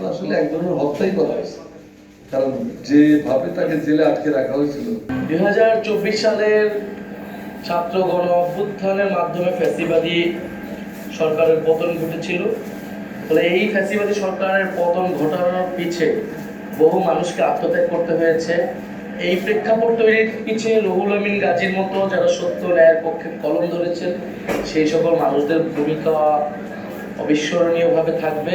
আসলে এক ধরনের হত্যাই করা হয়েছে, কারণ যেভাবে তাকে জেলে আটকে রাখা হয়েছিল। 2024 সালের ছাত্র গণ অভ্যুত্থানের মাধ্যমে ফ্যাসিবাদী সরকারের পতন ঘটেছিল। ফলে এই ফ্যাসিবাদী সরকারের পতন ঘটানোর পিছে বহু মানুষকে আত্মত্যাগ করতে হয়েছে। এই প্রেক্ষাপট তৈরির পিছিয়ে রুহুল আমিন গাজীর মতো যারা সত্য ন্যায়ের পক্ষে কলম ধরেছেন সেই সকল মানুষদের ভূমিকা অবিস্মরণীয়ভাবে থাকবে।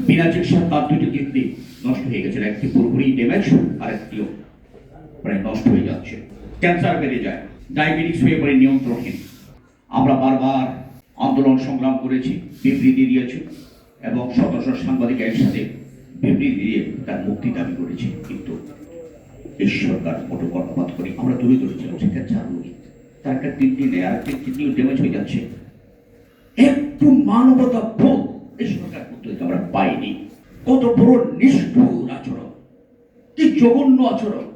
বিনা চিকিৎসার তার দুটি কিডনি নষ্ট হয়ে গেছে, একটি পুরোপুরি ড্যামেজ আর একটিও প্রায় নষ্ট হয়ে যাচ্ছে। ক্যান্সার বেড়ে যায়, ডায়াবেটিস হয়ে পড়ে নিয়ন্ত্রণহীন। আমরা বারবার আন্দোলন সংগ্রাম করেছি, বিবৃতি দিয়েছি এবং শত শত সাংবাদিক একসাথে বিবৃতি দিয়ে তার মুক্তি দাবি করেছি, কিন্তু এই সরকার মোটো কর্ণপাত করে আমরা দূরে দূরে ছিলাম। সে ক্যান্সার রোগী, তার একটা কিডনি নেই, আর একটা কিডনিও ড্যামেজ হয়ে যাচ্ছে। একটু মানবতা বোধ এই সরকার করতে আমরা পাইনি। কত বড় নিষ্ঠুর আচরণ, কি জঘন্য আচরণ,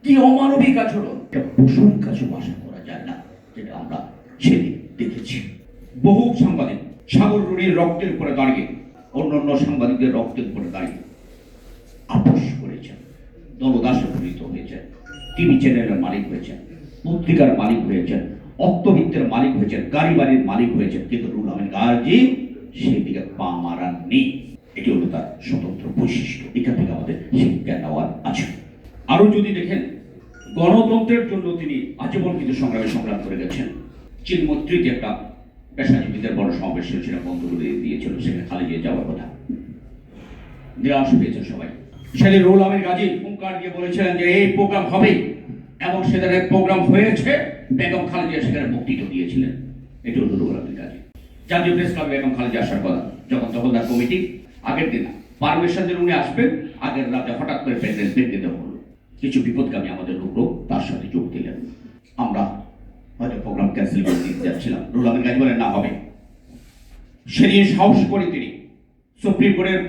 কি অমানবিক আচরণ, এটা পশুর কাছে আশা করা যায় না, যেটা আমরা সেদিন দেখেছি। বহু সাংবাদিক সাগর রুনির রক্তের উপরে দাঁড়িয়ে, অন্যান্য সাংবাদিকদের রক্তের উপরে দাঁড়িয়ে আপোষ করেছেন, দলদাসে পরিণত হয়েছেন, টিভি চ্যানেলের মালিক হয়েছেন, পত্রিকার মালিক হয়েছেন, অর্থবিত্তের মালিক হয়েছেন, গাড়ি বাড়ির মালিক হয়েছেন, কিন্তু রুহুল আমিন গাজী সেই দিকে পা মারার নেই। এটি হলো তার স্বতন্ত্র বৈশিষ্ট্য। এখান থেকে আমাদের শিক্ষা নেওয়ার আছে। আরো যদি দেখেন, গণতন্ত্রের জন্য তিনি আজীবন কিন্তু সংগ্রাম করে গেছেন। চিনমৈত্রীতে একটা পেশাজীবীদের বড় সমাবেশ ছিল, বন্ধ করে দিয়েছিল, সেখানে খালি দিয়ে যাওয়ার কথা, নিরাশ পেয়েছে সবাই। সেদিন রুহুল আমিন গাজী হুঙ্কার দিয়ে বলেছিলেন যে এই প্রোগ্রাম হবে, এবং সেখানে প্রোগ্রাম হয়েছে। বেগম খালেদা সেখানে বক্তৃতা দিয়েছিলেন। এটি হল রুহুল আমিন গাজী। জাতীয় প্রেস ক্লাবে বেগম খালেদা আসার কথা, যখন তখন তার কমিটি আগের দিন পারমিশন দিন উনি আসবেন, আগের রাতে হঠাৎ করে প্রেসিডেন্ট ডেকে দেওয়া হলো। কিছু বিপদগামী আমাদের লোকও তার সাথে যোগ দিলেন। আমরা হয়তো প্রোগ্রাম ক্যান্সেল করে দিতে যাচ্ছিলাম, রুহুল আমিন গাজী বলেন না হবে। সেদিন সাহস করে তিনি সুপ্রিম কোর্টের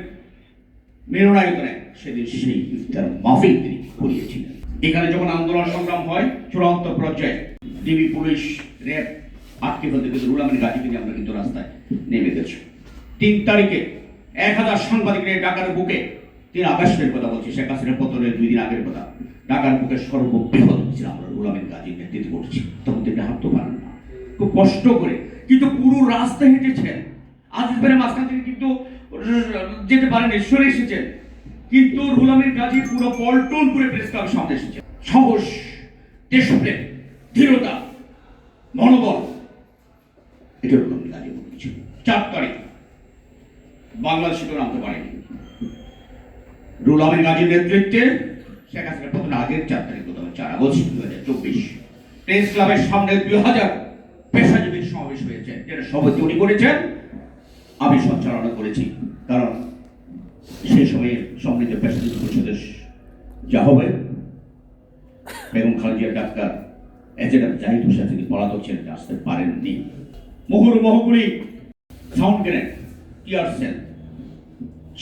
মিলনায়তনে সেদিন সেই ইফতার মাহফিল তিনি করিয়েছিলেন। এখানে যখন আন্দোলন সংগ্রাম হয় চূড়ান্ত পর্যায়ে, ডিবি পুলিশ র্যাব আটকে ফেলতে, কিন্তু রুহুল আমিন গাজীকে নিয়ে আমরা কিন্তু রাস্তায় নেমে গেছি। 3 তারিখে 1000 সাংবাদিক নিয়ে ঢাকার বুকে, 3 আগস্টের কথা বলছি, শেখ হাসিনার পতনের 2 দিন আগের কথা, ঢাকার বুকে সর্ববৃহৎ মিছিল আমরা রুহুল আমিন গাজীর নেতৃত্ব করছি। তখন তিনি হাঁটতে পারেন না, খুব কষ্ট করে, কিন্তু পুরো রাস্তা হেঁটেছেন। আজিজ ভাইয়ের মাঝখান থেকে কিন্তু যেতে পারেনি, সরে এসেছেন, কিন্তু রুহুল আমিন গাজী পুরো পল্টন করে প্রেস ক্লাবের সামনে এসেছেন। সাহস, দেশপ্রেম, দৃঢ়তা, মনোবল, এটা রুহুল আমিন গাজী বলেছিল। 4 তারিখ বাংলাদেশে কেউ নামতে পারেনি। রুহুল আমিন গাজীর নেতৃত্বে শেখ হাসিনার পতনের আগের 4 তারিখ, 4 আগস্ট 2024 প্রেস ক্লাবের সামনে 2000 পেশাজীবীর সমাবেশ হয়েছে, যেটা সভাপতি উনি করেছেন, আমি সঞ্চালনা করেছি। কারণ সেই সময়ে সমৃদ্ধ পেশাজীবী পরিষদের যা হবে, বেগম খালেদা ডাক্তার এজেন্ট জাহিদ হোসেন তিনি পলাতক ছিলেন, আসতে পারেননি। মুহুর্মুহুগুলি, সাউন্ড গ্রেনেড, টিয়ার সেল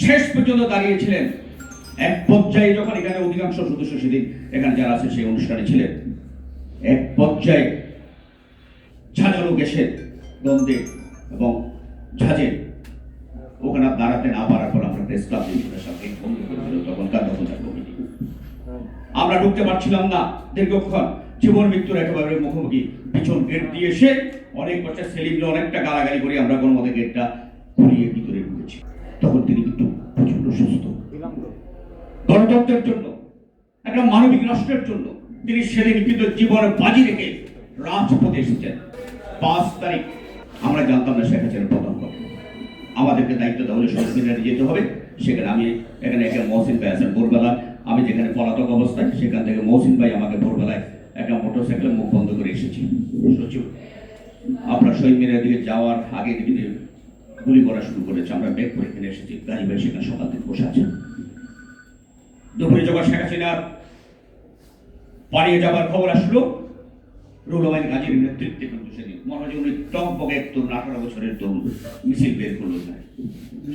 শেষ পর্যন্ত দাঁড়িয়েছিলেন। এক পর্যায়ে যখন এখানে অধিকাংশ সদস্য সেদিন এখানে যারা আছে সেই অনুষ্ঠানে ছিলেন, এক পর্যায়ে ঝাঁঝালো গ্যাসের দ্বন্দ্বে এবং ঝাঁঝে ওখানে দাঁড়াতে না পারার পর আমরা প্রেস ক্লাব সাথে বন্ধ করে দিল তখনকার কমিটি। আমরা ঢুকতে পারছিলাম না দীর্ঘক্ষণ, জীবন মৃত্যুর একেবারে মুখোমুখি। পিছন গেট দিয়ে এসে অনেক বছর সেলিমকে অনেকটা গালাগালি করে আমরা কোনো মতে গেটটা খুলিয়ে ভিতরে ঢুকেছি। তখন তিনি কিন্তু প্রচন্ড সুস্থ। গণতন্ত্রের জন্য, একটা মানবিক রাষ্ট্রের জন্য তিনি সেদিন কিন্তু জীবন বাজি রেখে রাজপথে এসেছেন। 5 তারিখ আমরা জানতাম না শেখ হাসিনার পতন হবে, আমাদেরকে দায়িত্ব দেওয়া হলে সরকারি যেতে হবে। সেখানে আমি এখানে একটা মহসিন ভাই আছেন, ভোরবেলা আমি যেখানে পলাতক অবস্থায়, সেখান থেকে মহসিন ভাই আমাকে ভোরবেলায় একটা মোটরসাইকেলে মুখ বন্ধ করে এসেছি। সচিব আপনার শহীদ মিনারের দিকে যাওয়ার আগে তিনি গুলি করা শুরু করেছে, আমরা ব্যাগ করে এখানে এসেছি। গাজী ভাই সেখানে সকাল থেকে বসে আছেন। দুপুরে যখন শেখ হাসিনার পালিয়ে যাবার খবর আসলো, রুহুল আমিন গাজীর নেতৃত্বে কিন্তু সেদিন মনে হয় উনি টকবকে এক তরুণ, 18 বছরের তরুণ মিছিল বের করলো,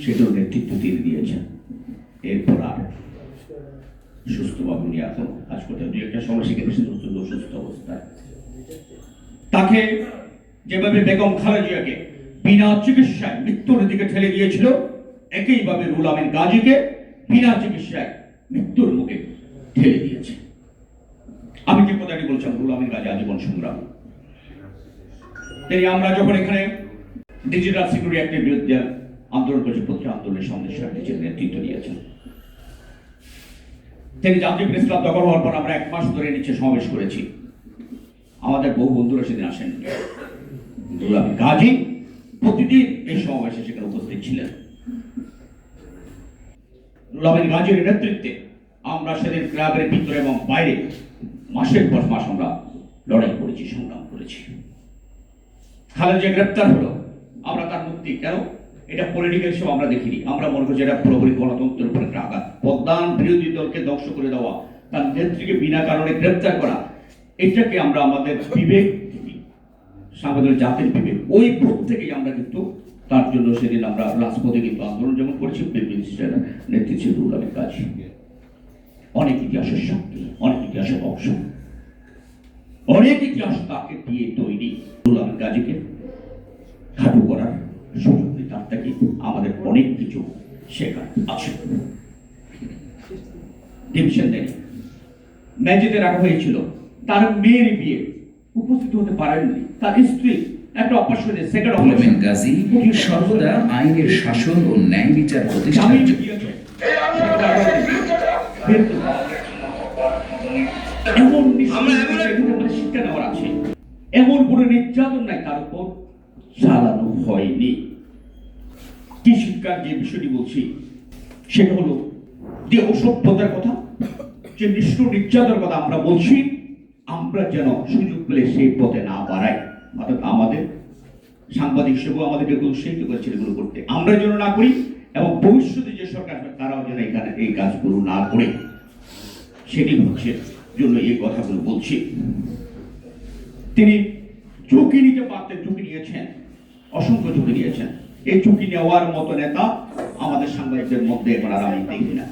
সেটার নেতৃত্ব তিনি দিয়েছেন। এরপর আর সুস্থভাবে উনি এখন কাজ করতে, 2-1টা সময় শিখে সুস্থ অবস্থায়। তাকে যেভাবে বেগম খালেদা জিয়াকে বিনা চিকিৎসায় মৃত্যুর দিকে ঠেলে দিয়েছিল, একইভাবে রুহুল আমিন গাজীকে বিনা চিকিৎসায় মৃত্যুর মুখে ঠেলে দিয়েছে। আমি যে কথাটি বলছিলাম, রুহুল আমিন গাজী আজীবন সংগ্রাম। আমরা যখন এখানে ডিজিটাল সিকিউরিটি অ্যাক্টের বিরুদ্ধে আন্দোলন করেছি, প্রতি আন্দোলনের সামনে নিজের নেতৃত্ব দিয়েছেন। তিনি জাতীয় প্রেস ক্লাব দখল হওয়ার পর আমরা 1 মাস ধরে নিচে সমাবেশ করেছি। আমাদের বহু বন্ধুরা সেদিন আসেন। রুহুল আমিন গাজী প্রতিদিন এই সমাবেশে সেখানে উপস্থিত ছিলেন। রুহুল আমিন গাজীর নেতৃত্বে আমরা সেদিন ক্লাবের ভিতরে এবং বাইরে মাসের পর মাস আমরা লড়াই করেছি, সংগ্রাম করেছি। খালেদা যে গ্রেপ্তার হলো, আমরা তার মুক্তি কেন এটা পলিটিক্যাল হিসেবে আমরা দেখিনি। আমরা মনে করছি এটা পুরোপুরি গণতন্ত্রের উপর একটা আঘাত। প্রধান বিরোধী দলকে ধ্বংস করে দেওয়া, তার নেত্রীকে বিনা কারণে গ্রেপ্তার করা, এটাকে আমরা আমাদের বিবেক, সাংবাদিক জাতির বিবেক, ওই বোধ থেকেই আমরা কিন্তু তার জন্য সেদিন আমরা রাজপথে কিন্তু আন্দোলন যেমন করেছি, নেতৃত্বে রুহুল আমিন গাজী অনেক ইতিহাসের সাক্ষী, অনেক ইতিহাসের অংশ, অনেক ইতিহাস তাকে দিয়ে তৈরি। রুহুল আমিন গাজীকে খাটো করার সুযোগ নেই, তার থেকে আমাদের অনেক কিছু শেখার আছে। ডিভিশন দেন ম্যাচেতে রাখা হয়েছিল, তার মেয়ের বিয়ে উপস্থিত হতে পারেননি, তার স্ত্রী একটা অপারেশনে সেকেন্ড আমিন গাজী সর্বদা আইনের শাসন ও ন্যায় বিচার প্রতিষ্ঠার এমন শিক্ষা নেওয়ার আছে, এমন কোনো নির্যাতন নাই তার উপর চালানো হয়নি। কি শিক্ষার যে বিষয়টি বলছি সেটা হলো যে অসভ্যতার কথা, যে নিষ্ঠুর নির্যাতনের কথা আমরা বলছি, আমরা যেন সুযোগ পেলে সেই পথে না বাড়াই। অর্থাৎ আমাদের সাংবাদিক হিসেবেও আমাদেরকে উৎসাহিত করেছে এগুলো করতে, আমরা যেন না করি, এবং ভবিষ্যতে যে সরকার আসবে তারাও যেন এখানে এই কাজগুলো না করে, সেটি হচ্ছে জন্য এই কথাগুলো বলছি। তিনি ঝুঁকি নিতে পারতেন, ঝুঁকি নিয়েছেন, অসংখ্য ঝুঁকি নিয়েছেন। এই ঝুঁকি নেওয়ার মতো নেতা আমাদের সাংবাদিকদের মধ্যে এখন আর আমি দেখি না।